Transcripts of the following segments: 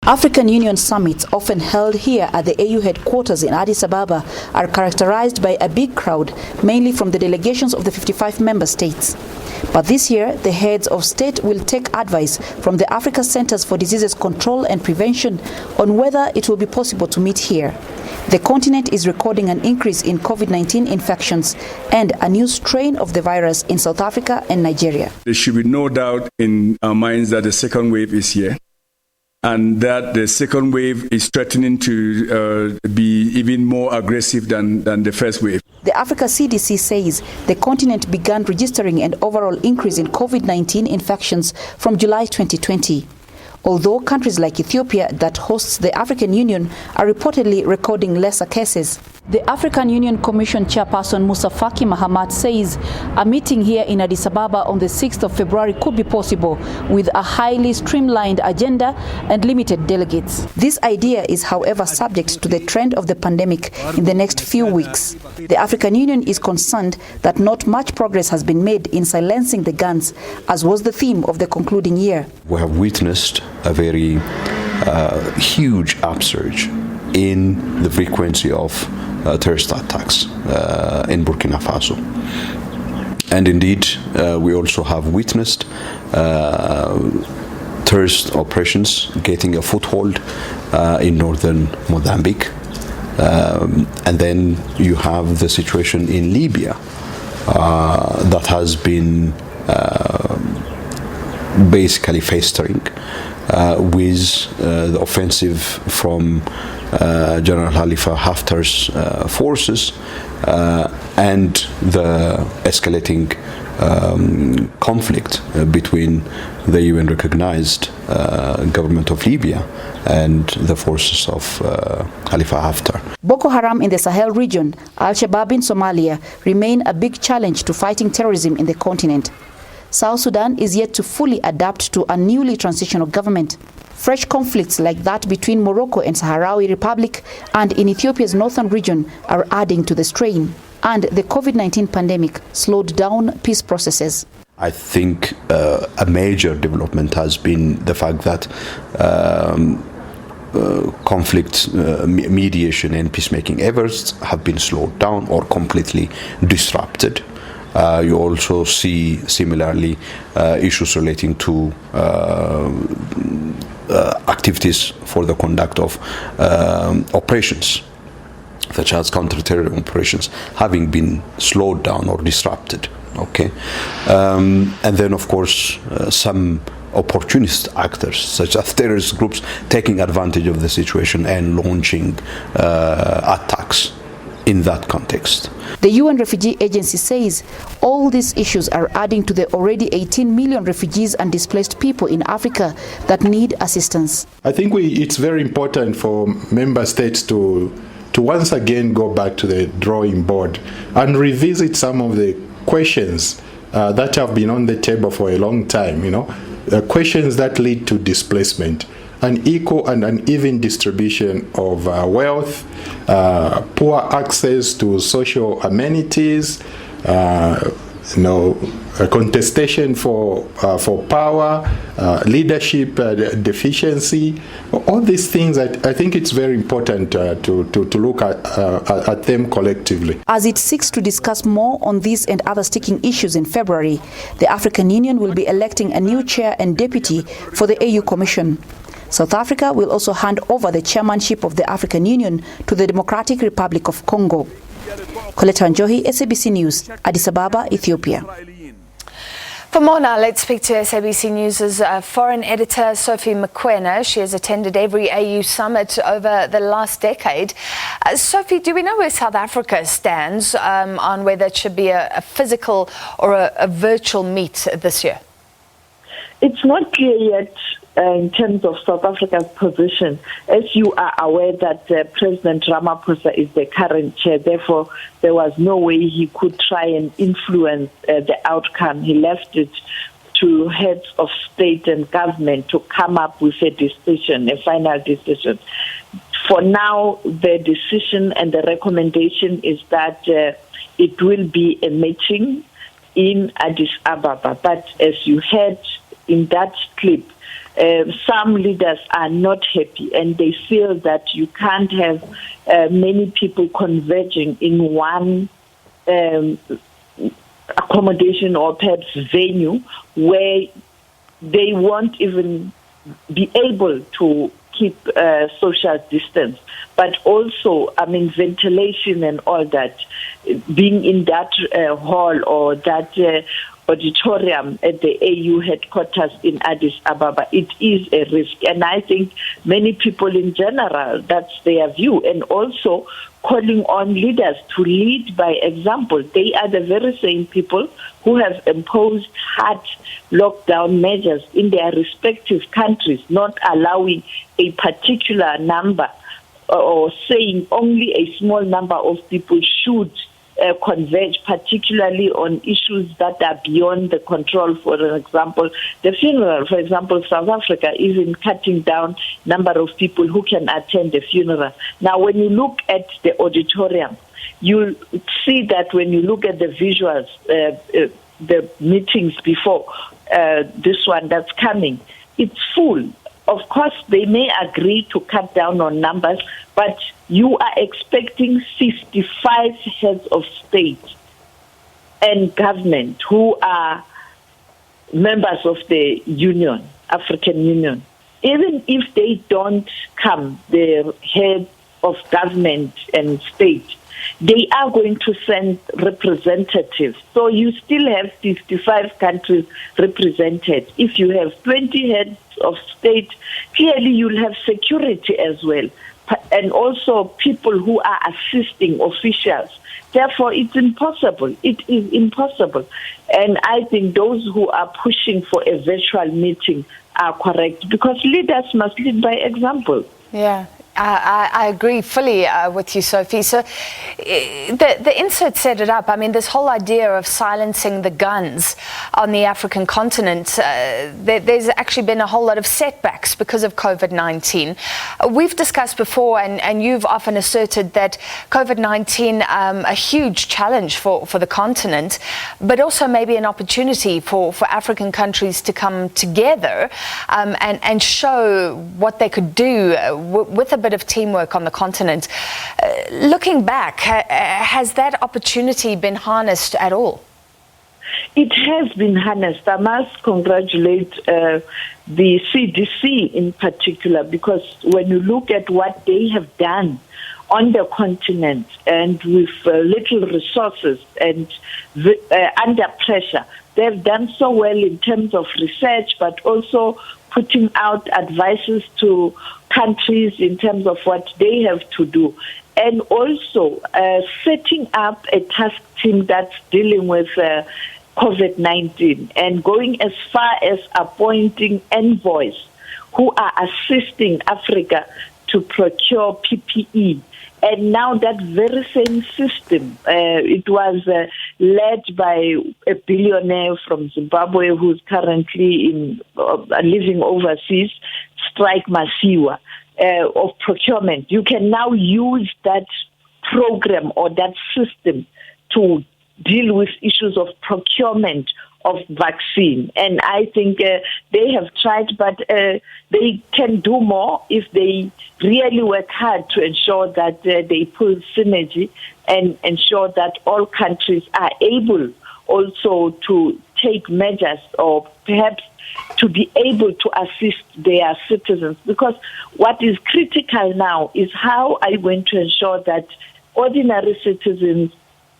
African Union summits, often held here at the AU headquarters in Addis Ababa, are characterized by a big crowd, mainly from the delegations of the 55 member states. But this year, the heads of state will take advice from the Africa Centers for Diseases Control and Prevention on whether it will be possible to meet here. The continent is recording an increase in COVID-19 infections and a new strain of the virus in South Africa and Nigeria. There should be no doubt in our minds that the second wave is here, and that the second wave is threatening to be even more aggressive than the first wave. The Africa CDC says the continent began registering an overall increase in COVID-19 infections from July 2020. Although countries like Ethiopia, that hosts the African Union, are reportedly recording lesser cases. The African Union Commission chairperson Musa Faki Mahamat says a meeting here in Addis Ababa on the 6th of February could be possible with a highly streamlined agenda and limited delegates. This idea is, however, subject to the trend of the pandemic in the next few weeks. The African Union is concerned that not much progress has been made in silencing the guns, as was the theme of the concluding year. We have witnessed a very huge upsurge in the frequency of terrorist attacks in Burkina Faso. And indeed, we also have witnessed terrorist operations getting a foothold in northern Mozambique. And then you have the situation in Libya that has been basically festering with the offensive from General Khalifa Haftar's forces and the escalating conflict between the UN-recognized government of Libya and the forces of Khalifa Haftar. Boko Haram in the Sahel region, Al-Shabaab in Somalia remain a big challenge to fighting terrorism in the continent. South Sudan is yet to fully adapt to a newly transitional government. Fresh conflicts like that between Morocco and Sahrawi Republic and in Ethiopia's northern region are adding to the strain. And the COVID-19 pandemic slowed down peace processes. I think a major development has been the fact that conflict mediation and peacemaking efforts have been slowed down or completely disrupted. You also see, similarly, issues relating to activities for the conduct of operations, such as counter-terrorism operations, having been slowed down or disrupted. Okay, and then, of course, some opportunist actors, such as terrorist groups, taking advantage of the situation and launching attacks in that context. The UN Refugee Agency says all these issues are adding to the already 18 million refugees and displaced people in Africa that need assistance. I think it's very important for member states to once again go back to the drawing board and revisit some of the questions that have been on the table for a long time, questions that lead to displacement, an equal and uneven distribution of wealth, poor access to social amenities, a contestation for power, leadership deficiency. All these things, I think it's very important to look at them collectively. As it seeks to discuss more on these and other sticking issues in February, the African Union will be electing a new chair and deputy for the AU Commission. South Africa will also hand over the chairmanship of the African Union to the Democratic Republic of Congo. Coletta Wanjohi, SABC News, Addis Ababa, Ethiopia. For more now, let's speak to SABC News' foreign editor, Sophie Mokoena. She has attended every AU summit over the last decade. Sophie, do we know where South Africa stands on whether it should be a physical or a virtual meet this year? It's not clear yet in terms of South Africa's position. As you are aware that President Ramaphosa is the current chair, therefore there was no way he could try and influence the outcome. He left it to heads of state and government to come up with a decision, a final decision. For now, the decision and the recommendation is that it will be a meeting in Addis Ababa. But as you heard in that clip, Some leaders are not happy and they feel that you can't have many people converging in one accommodation or perhaps venue where they won't even be able to keep social distance. But also, ventilation and all that, being in that hall or that auditorium at the AU headquarters in Addis Ababa, it is a risk. And I think many people in general, that's their view. And also calling on leaders to lead by example. They are the very same people who have imposed hard lockdown measures in their respective countries, not allowing a particular number or saying only a small number of people should converge, particularly on issues that are beyond the control. For example, the funeral. For example, South Africa is in cutting down number of people who can attend the funeral. Now, when you look at the auditorium, you'll see that when you look at the visuals, the meetings before this one that's coming, it's full. Of course, they may agree to cut down on numbers, but you are expecting 55 heads of state and government who are members of the Union, African Union. Even if they don't come, the head of government and state, they are going to send representatives. So you still have 55 countries represented. If you have 20 heads of state, clearly you'll have security as well, and also people who are assisting officials. Therefore, it's impossible. It is impossible. And I think those who are pushing for a virtual meeting are correct, because leaders must lead by example. Yeah. I agree fully with you, Sophie. So the insert set it up. I mean, this whole idea of silencing the guns on the African continent, there's actually been a whole lot of setbacks because of COVID-19. We've discussed before, and you've often asserted that COVID-19 a huge challenge for the continent, but also maybe an opportunity for African countries to come together and show what they could do with a bit of teamwork on the continent. Looking back, has that opportunity been harnessed at all? It has been harnessed. I must congratulate the CDC in particular, because when you look at what they have done on the continent and with little resources and under pressure, they've done so well in terms of research, but also putting out advices to countries in terms of what they have to do, and also setting up a task team that's dealing with COVID-19 and going as far as appointing envoys who are assisting Africa to procure PPE. And now that very same system, it was led by a billionaire from Zimbabwe who's currently living overseas, Strike Masiwa, of procurement. You can now use that program or that system to deal with issues of procurement of vaccine. And I think they have tried, but they can do more if they really work hard to ensure that they pull synergy and ensure that all countries are able also to take measures or perhaps to be able to assist their citizens. Because what is critical now is how are you going to ensure that ordinary citizens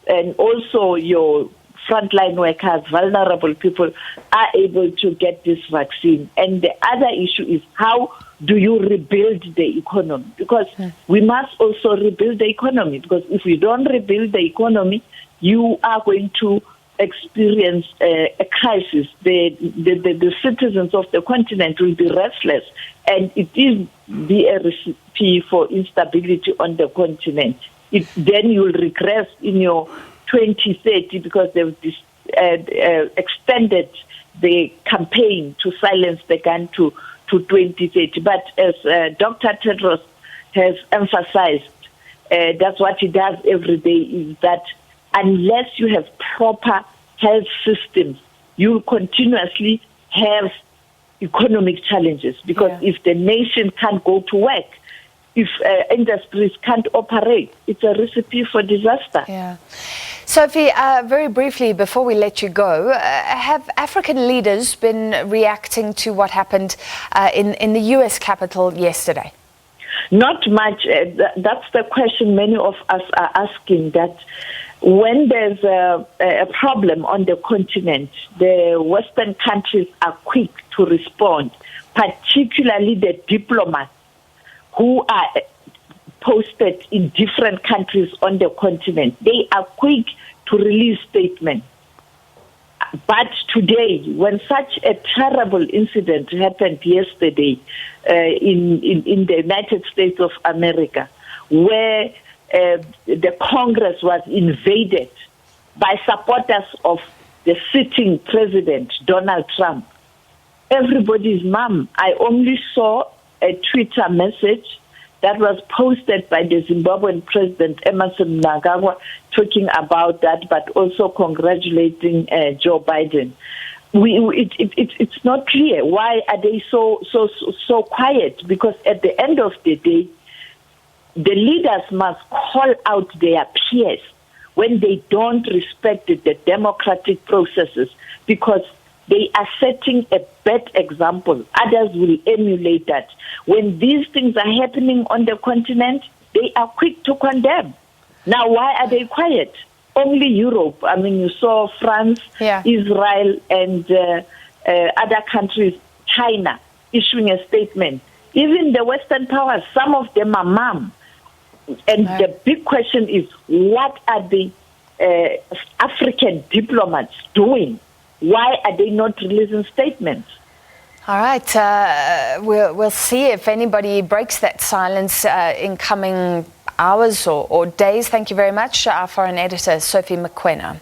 and also your frontline workers, vulnerable people, are able to get this vaccine. And the other issue is how do you rebuild the economy? Because we must also rebuild the economy, because if we don't rebuild the economy, you are going to experience a crisis. The citizens of the continent will be restless, and it is be a recipe for instability on the continent. Then you will regress in your 2030 because they've extended the campaign to silence the gun to 2030. But as Dr. Tedros has emphasized, that's what he does every day, is that unless you have proper health systems, you continuously have economic challenges, because if the nation can't go to work, if industries can't operate, it's a recipe for disaster. Yeah. Sophie, very briefly, before we let you go, have African leaders been reacting to what happened in the U.S. Capitol yesterday? Not much. That's the question many of us are asking, that when there's a problem on the continent, the Western countries are quick to respond, particularly the diplomats who are posted in different countries on the continent. They are quick to release statements. But today, when such a terrible incident happened yesterday in the United States of America, where the Congress was invaded by supporters of the sitting president, Donald Trump, everybody's mum. I only saw a Twitter message that was posted by the Zimbabwean President Emerson Mnangagwa talking about that, but also congratulating Joe Biden. It's not clear. Why are they so quiet? Because at the end of the day, the leaders must call out their peers when they don't respect the democratic processes, because they are setting a bad example. Others will emulate that. When these things are happening on the continent, they are quick to condemn. Now, why are they quiet? Only Europe. I mean, you saw France, Israel, and other countries, China, issuing a statement. Even the Western powers, some of them are mum. And the big question is, what are the African diplomats doing? Why are they not releasing statements? All right. We'll see if anybody breaks that silence in coming hours or days. Thank you very much, our foreign editor, Sophie Mokoena.